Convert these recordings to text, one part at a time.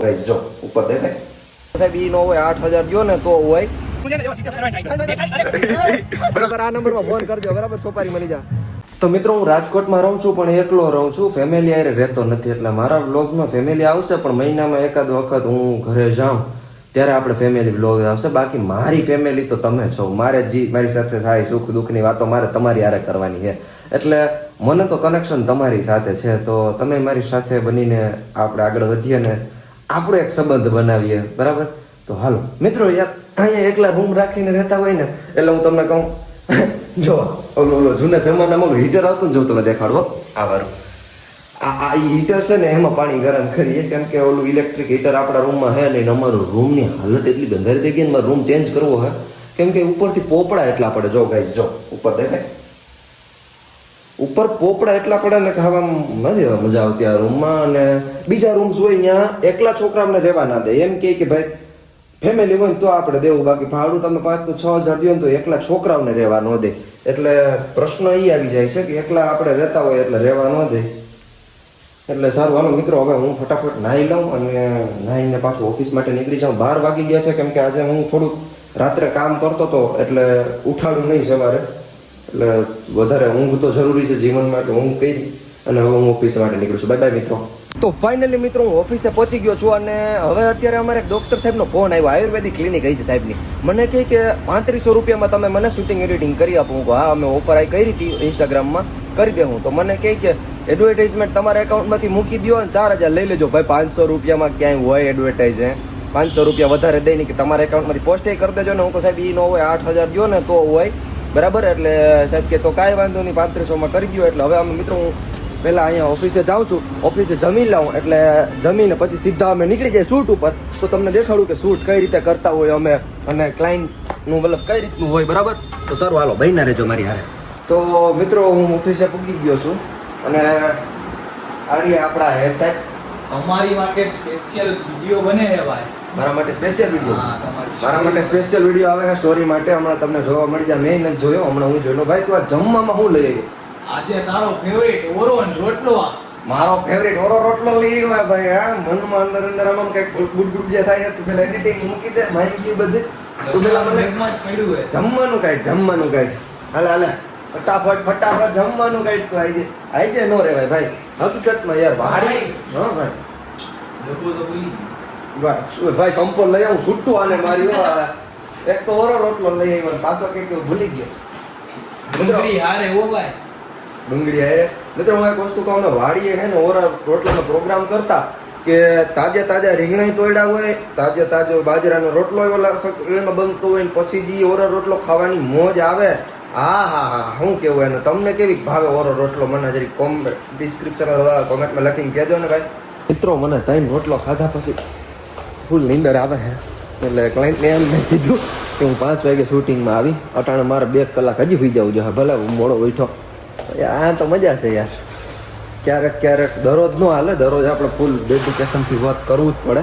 Guys જો ઉપર દેખાય સાહેબ ઈ નો હોય 8000 ગયો ને તો હોય બરાબર આ નંબરમાં ફોન કરજો બરાબર સોપારી મળી જા તો મિત્રો હું રાજકોટમાં રહું છું પણ એકલો રહું છું ફેમિલી આરે રહેતો નથી એટલે મારા વ્લોગમાં ફેમિલી આવશે પણ મહિનામાં એકાદ વખત હું ઘરે જાઉં ત્યારે આપણે ફેમિલી વ્લોગ આવશે બાકી મારી ફેમિલી તો તમે છો મારે જે મારી સાથે થાય સુખ દુઃખની વાતો મારે તમારી હારે કરવાની છે એટલે મને તો કનેક્શન તમારી સાથે છે તો તમે મારી સાથે બનીને આપણે આગળ વધીએ ને આપણો એક સંબંધ બનાવીએ બરાબર તો હાલો મિત્રો યાર અહીંયા એકલા રૂમ રાખીને રહેતા હોય ને એટલે હું તમને કહું જો ઓલો જૂના જમાનામાં ઓલું હીટર આવતું ને જો તમે દેખાડવો આ વારું આ હીટર છે ને એમાં પાણી ગરમ કરીએ કેમ કે ઓલું ઇલેક્ટ્રિક હીટર આપણા રૂમમાં હે ને અમારું રૂમની હાલત એટલી ગંધારી થઈ ગઈ ને મારો રૂમ ચેન્જ કરવો હે કેમ કે ઉપરથી પોપડા એટલા પડે જો ગાઈસ જો ઉપર દેખાય ઉપર પોપડા એટલા પડે ને કે હવે નથી મજા આવતી આ રૂમમાં અને બીજા રૂમ્સ હોય ત્યાં એકલા છોકરાઓને રહેવા ના દે એમ કે ભાઈ ફેમિલી હોય ને તો આપણે દેવું બાકી ભાડું તમે 5,000 6,000 દો ને તો એકલા છોકરાઓને રહેવા ન દે એટલે પ્રશ્ન એ આવી જાય છે કે એકલા આપણે રહેતા હોય એટલે રહેવા ન દે એટલે સારું હાલો મિત્રો હવે હું ફટાફટ નાહી લઉં અને નાહીને પાછું ઓફિસ માટે નીકળી જાઉં 12 વાગી ગયા છે કેમ કે આજે હું થોડુંક રાત્રે કામ કરતો હતો એટલે ઉઠાડું નહીં સવારે એટલે વધારે ઊંઘ તો જરૂરી છે જીવન માટે ઊંઘ કરી અને હવે હું ઓફિસ માટે નીકળું છું બાય બાય મિત્રો તો ફાઇનલી મિત્રો હું ઓફિસે પહોંચી ગયો છું અને હવે અત્યારે અમારે ડૉક્ટર સાહેબનો ફોન આવ્યો આયુર્વેદિક ક્લિનિક આવી છે સાહેબની મને કહે કે 3500 રૂપિયામાં તમે મને શૂટિંગ એડિટિંગ કરી આપો હું હા અમે ઓફર આવી કરી હતી ઇન્સ્ટાગ્રામમાં કરી દે હું તો મને કહે કે એડવર્ટાઇઝમેન્ટ તમારા એકાઉન્ટમાંથી મૂકી દો અને 4000 લઈ લેજો ભાઈ 500 રૂપિયામાં ક્યાંય હોય એડવર્ટાઇઝ 500 રૂપિયા વધારે દઈ કે તમારા એકાઉન્ટમાંથી પોસ્ટ કરી દેજો ને હું કહું સાહેબ એ ન હોય 8000 ગયો ને તો હોય બરાબર એટલે સાહેબ કે તો કાંઈ વાંધો નહીં 3500માં કરી દો એટલે હવે અમે મિત્રો હું પહેલાં અહીંયા ઓફિસે જાઉં છું ઓફિસે જમી લઉં એટલે જમીને પછી સીધા અમે નીકળી જઈએ શૂટ ઉપર તો તમને દેખાડું કે શૂટ કઈ રીતે કરતા હોય અમે અને ક્લાયન્ટનું મતલબ કઈ રીતનું હોય બરાબર તો સારું હાલો બહીના રહેજો મારી હારે તો મિત્રો હું ઓફિસે પૂગી ગયો છું અને આ રહ્યા આપણા હેડ સાહેબ અમારી માટે સ્પેશિયલ વિડિયો બને છે ભાઈ મારા માટે સ્પેશિયલ વિડિયો હા તમારી મારા માટે સ્પેશિયલ વિડિયો આવે છે સ્ટોરી માટે હમણાં તમને જોવા મળી જાય મેં નથી જોયો હમણાં હું જોયો ભાઈ તું આ જમવામાં હું લઈ આવ્યો આજે તારો ફેવરેટ ઓરો અને રોટલો મારો ફેવરેટ ઓરો રોટલો લઈ આવ્યો ભાઈ હા મનમાં અંદર આમ કઈક ગુડ જે થાય તું પેલા એડિટિંગ મૂકી દે માહિતી બધી તું પેલા મને જમવાનું કાઢ હાલે ફટાફટ જમવાનું કાઢ તું આઈ જાય નો રેવાય ભાઈ હકીકતમાં યાર વાડી હા ભાઈ ભાઈ સંપલ લઈ આવું છૂટું આને મારી એક તો ઓરો રોટલો લઈ આવ્યો પાછો કઈક ભૂલી ગયો ડુંગળી હારે ઓ ભાઈ ડુંગળી હારે મિત્રો હું એક વસ્તુ કહું ને વાડીએ છે ને ઓરા રોટલાનો પ્રોગ્રામ કરતા કે તાજા રીંગણા તોડ્યા હોય તાજો બાજરાનો રોટલો ઓલા સકડીમાં બનતો હોય ને પછી જે ઓરો રોટલો ખાવાની મોજ આવે હા શું કેવું એને તમને કેવી ભાવે ઓરો રોટલો મને જરી ડિસ્ક્રિપ્શન કોમેન્ટમાં લખીને કહેજો ને ભાઈ મિત્રો મને 3 રોટલો ખાધા પછી ફૂલ નીંદર આવે છે એટલે ક્લાયન્ટને એમ મેં કીધું કે હું 5 વાગે શૂટિંગમાં આવી અટાણે મારે 2 કલાક હજી સુઈ જવું જોઈએ ભલે હું મોડો ઉઠ્યો આ તો મજા છે યાર ક્યારેક દરરોજ ન હાલે દરરોજ આપણે ફૂલ ડેડિકેશનથી વર્ક કરવું જ પડે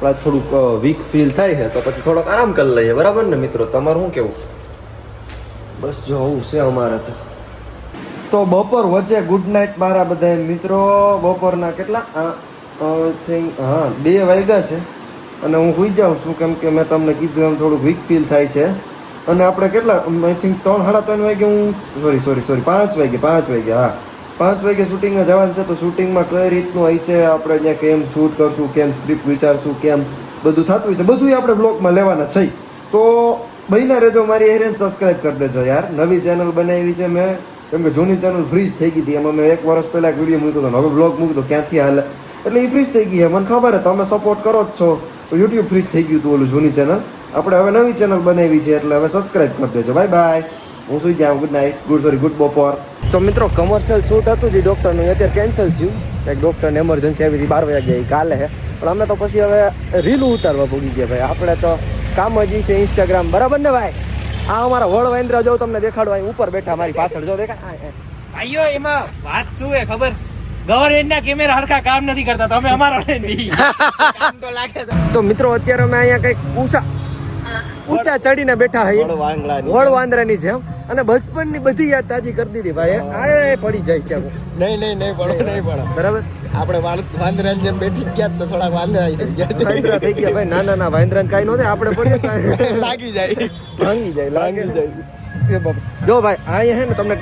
પણ થોડુંક વીક ફીલ થાય છે તો પછી થોડોક આરામ કરી લઈએ બરાબર ને મિત્રો તમારું શું કેવું બસ જો આવું છે અમારે તો બપોર વચ્ચે ગુડ નાઇટ મારા બધા મિત્રો બપોરના કેટલા થિંક 2 વાગ્યા છે અને હું સુઈ જાઉં છું કેમ કે મેં તમને કીધું એમ થોડુંક વીક ફીલ થાય છે અને આપણે કેટલા આઈ થિંક 3-3:30 વાગે હું સોરી 5 વાગે હા 5 વાગે શૂટિંગમાં જવાનું છે તો શૂટિંગમાં કઈ રીતનું હશે આપણે ત્યાં કેમ શૂટ કરશું કેમ સ્ક્રિપ્ટ વિચારશું કેમ બધું થતું હશે બધું આપણે બ્લોગમાં લેવાના છે તો બહીના રહેજો મારી એરિયન સબસ્ક્રાઈબ કરી દેજો યાર નવી ચેનલ બનાવી છે મેં કેમ કે જૂની ચેનલ ફ્રીઝ થઈ ગઈ હતી એમાં મેં 1 વર્ષ પહેલાં એક વિડીયો મૂક્યો હતો હવે બ્લોગ મૂક્યો ક્યાંથી હાલે એટલે એ ફ્રીઝ થઈ ગઈ છે મને ખબર છે તમે સપોર્ટ કરો જ છો યુટ્યુબ ફ્રીઝ થઈ ગયું હતું ઓલું જૂની ચેનલ આપણે હવે નવી ચેનલ બનાવી છે એટલે હવે સબસ્ક્રાઈબ કરી દેજો બાય બાય હું સુઈ જાઉં ગુડ નાઇટ ગુડ બપોર તો મિત્રો કમર્શિયલ શૂટ હતું જે ડૉક્ટરનું અત્યારે કેન્સલ થયું એક ડૉક્ટરને એમરજન્સી આવી હતી 12 વાગે કાલે છે પણ અમે તો પછી હવે રીલું ઉતારવા પૂગી ગયા ભાઈ આપણે તો કામ જ છે ઇન્સ્ટાગ્રામ બરાબર ને ભાઈ આ અમારા વડવાઇન્દ્ર જો તમને દેખાડો અહીં ઉપર બેઠા મારી પાછળ જો દેખાય ભાઈઓ એમાં વાત શું હે ખબર ગવર્મેન્ટના કેમેરા હરખા કામ નથી કરતા તમે અમારો કામ તો લાગે તો મિત્રો અત્યારે અમે અહીંયા કંઈક પૂછા ઊંચા ચડીને બેઠા હઈએ વડ વાંગલાની. વડ વાંદરાની જેમ અને બચપનની બધી યાદ તાજી કરી દીધી ભાઈ આ પડી જાય ક્યાં નહીં પડે બરાબર આપણે વાંદરાની જેમ બેઠી ગયા તો થોડા વાંદરા થઈ ગયા વાંદરા થઈ ગયા ભાઈ ના વાંદરાને કાંઈ ન થાય આપણે પડીએ કાંઈ લાગી જાય ભાંગી જાય લાગી જાય એ બાપ. જો ભાઈ અહીંયા હે ને તમને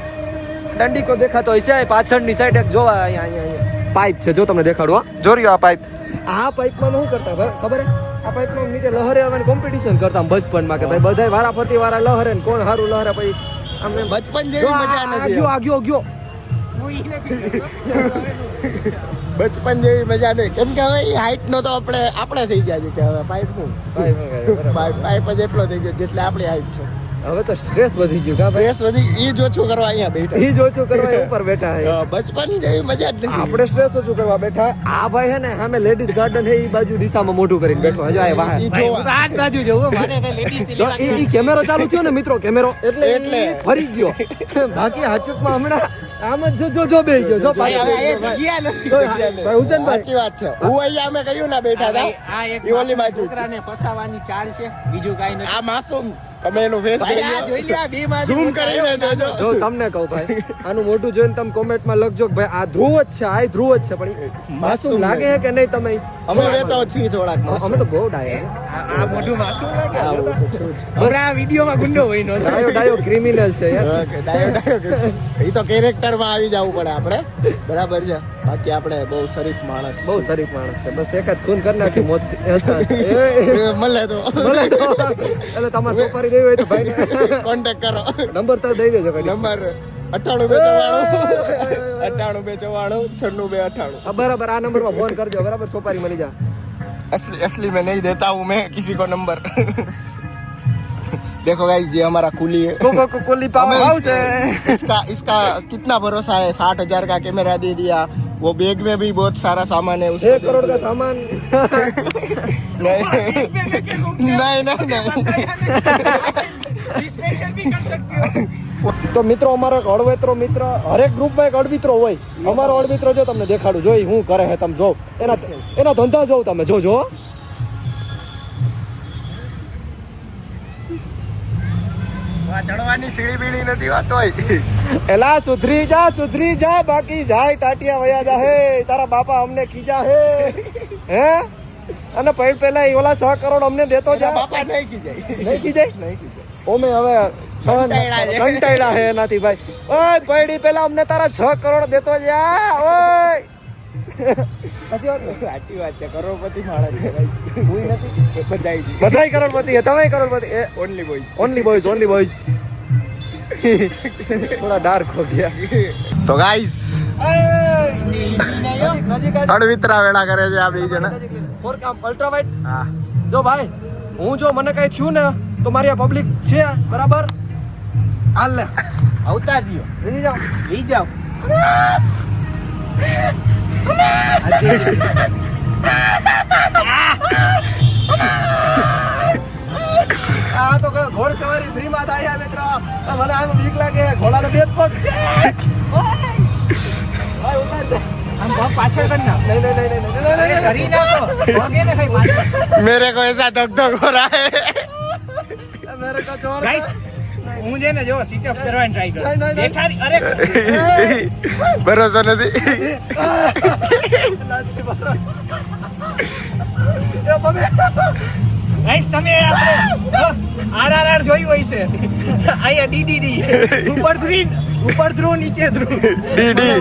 દંડીકો દેખાતો હોય છે આ પાછળની સાઈડ એક જોવા અહીંયા પાઇપ છે જો તમને દેખાડું જો રહ્યો આ પાઇપ માં શું કરતા ભાઈ ખબર હે આ પાઇપમાં નીચે લહરે આવવાની કોમ્પિટિશન કરતા આમ બચપનમાં કે ભાઈ બધાય વારા ફરતી વારા લહરે ને કોણ સારું લહરે પછી આમ એમ બચપન જો જેવી મજા નથી ગયો બચપન જેવી મજા નહીં કેમ કે હવે હાઈટ નો તો આપણે થઈ ગયા છે કે હવે પાઇપ શું પાઇપ જ એટલો થઈ ગયો જેટલે આપણી હાઈટ છે હવે તો સ્ટ્રેસ વધી ગયું કા ભાઈ સ્ટ્રેસ વધી ઈ જ ઓછું કરવા અહીંયા બેઠા ઈ જ ઓછું કરવા એ ઉપર બેઠા હે બચપન જેવી મજા જ નથી આપણે સ્ટ્રેસ ઓછું કરવા બેઠા આ ભાઈ હે ને સામે લેડીઝ ગાર્ડન હે ઈ બાજુ દિશામાં મોઢું કરીને બેઠો જો આ વાહ ઈ ભાઈ, હું તો જોવા આ જ બાજુ જોઉં હો. મને કઈ ladies ની જો લેવા ઈ કેમેરો ચાલુ થયો ને મિત્રો કેમેરો એટલે એટલે. ઈ ફરી ગયો બાકી હાચુકમાં હમણાં આમ જ જો બે ગયો જો ભાઈ, હવે પાછળ. અહીંયા જગ્યા નથી. જો, ભાઈ હુસેનભાઈ સાચી વાત છે હું અહીંયા અમે કહ્યું ના બેઠા હતા આ એક ઈ ઓલી બાજુ છે. છોકરાને ફસાવાની ચાલ છે બીજું કાંઈ નથી. આ માસૂમ તમે એનું ફેસ ભાઈ, આ જોઈ લે, આ બે બાજુ ઝૂમ કરીને જોજો જો તમને કહું ભાઈ આનું મોઢું જોઈને તમે કોમેન્ટમાં લખજો કે ભાઈ આ ધ્રુવ જ છે આ ધ્રુવ જ છે પણ ઈ માસૂમ લાગે છે કે નહીં તમે અમે વેતો છીએ થોડાક અમે તો બહુ ડાયા આ મોઢું માસૂમ લાગે. આવું તો છું જ. હવે આ વિડીયોમાં ગુંડો હોય નો ડાયો ક્રિમિનલ છે યાર ઓકે, ઈ તો કેરેક્ટરમાં આવી જવું પડે આપણે બરાબર છે બાકી આપણે બહુ શરીફ માણસ બહુ શરીફ માણસ છે બસ એક જ ખૂન કરી નાખી મોત મળે તો એટલે તમારે સોપારી દેવી હોય તો ભાઈ કોન્ટેક્ટ કરો નંબર તો દઈ દેજો ભાઈ નંબર 98 બરાબર આ નંબરમાં ફોન કરજો બરાબર સોપારી મળી જા असली मैं नहीं देता हूँ मैं किसी को नंबर देखो गाइस ये हमारा कुली है કોલી हमें પાવ છે इसका कितना भरोसा है 60,000 का कैमरा दे दिया वो बैग में भी बहुत सारा सामान है उसको 6 करोड़ का सामान नहीं नहीं તો મિત્રો અમારો એક અળવેતરો મિત્ર હરેક ગ્રુપમાં એક અળવિત્રો હોય અમારો અળવિત્રો જો તમને દેખાડું જોઈ હું કરે હે તમે જો એના ધંધા જોવ તમે જોજો ચડવાની સીડી બીડી નથી વાત હોય એલા સુધરી જા બાકી જાય ટાટિયા વયા જા હે તારા બાપા અમને ખીજા હે હે અને પહેલા ઓલા 6 કરોડ અમને દેતો જા બાપા નહીં ખીજાય નહીં ખીજાય ઓમે હવે કંટાળ્યા હે એનાથી ભાઈ ઓય પૈડી પેલા અમને તારા 6 કરોડ દેતો જા ઓય સાચી વાત છે કરોડપતિ માણસ છે બધાય કરોડપતિ હે તમે કરોડપતિ ઓનલી બોયઝ ઓનલી બોયઝ થોડા ડાર્ક હો ગયા તો ગાઈસ અડવિતરા વેળા કરે છે આ બે જણા અલ્ટ્રા વાઇડ હા જો ભાઈ હું જો મને કઈ થયું ને તો મારી આ પબ્લિક છે બરાબર હાલ લે અવતાર રહ્યો લઈ જાઓ લઈ જાઓ આ તો ઘોડ સવારી ફ્રી માં થાય મિત્ર મને આમ બીક લાગે ઘોડાનો બે જ પગ છે ઓય ભાઈ ઉતાર દે આમ ભાગ પાછળ કર ના નહીં કરી નાખો ભાગે ને ભાઈ પાછળ मेरे को ऐसा धक धक हो रहा है મેરે કો છોડ ગાઈસ હું જે ને જો સીટ અપ કરવાની ટ્રાય કરું નહીં. બેઠારી અરે ભરોસો નથી ગાઈસ તમે આપણે આરઆરઆર જોયું હોય છે અહીંયા ડીડીડી ઉપર ધ્રુવ નીચે ધ્રુવ ડી ડી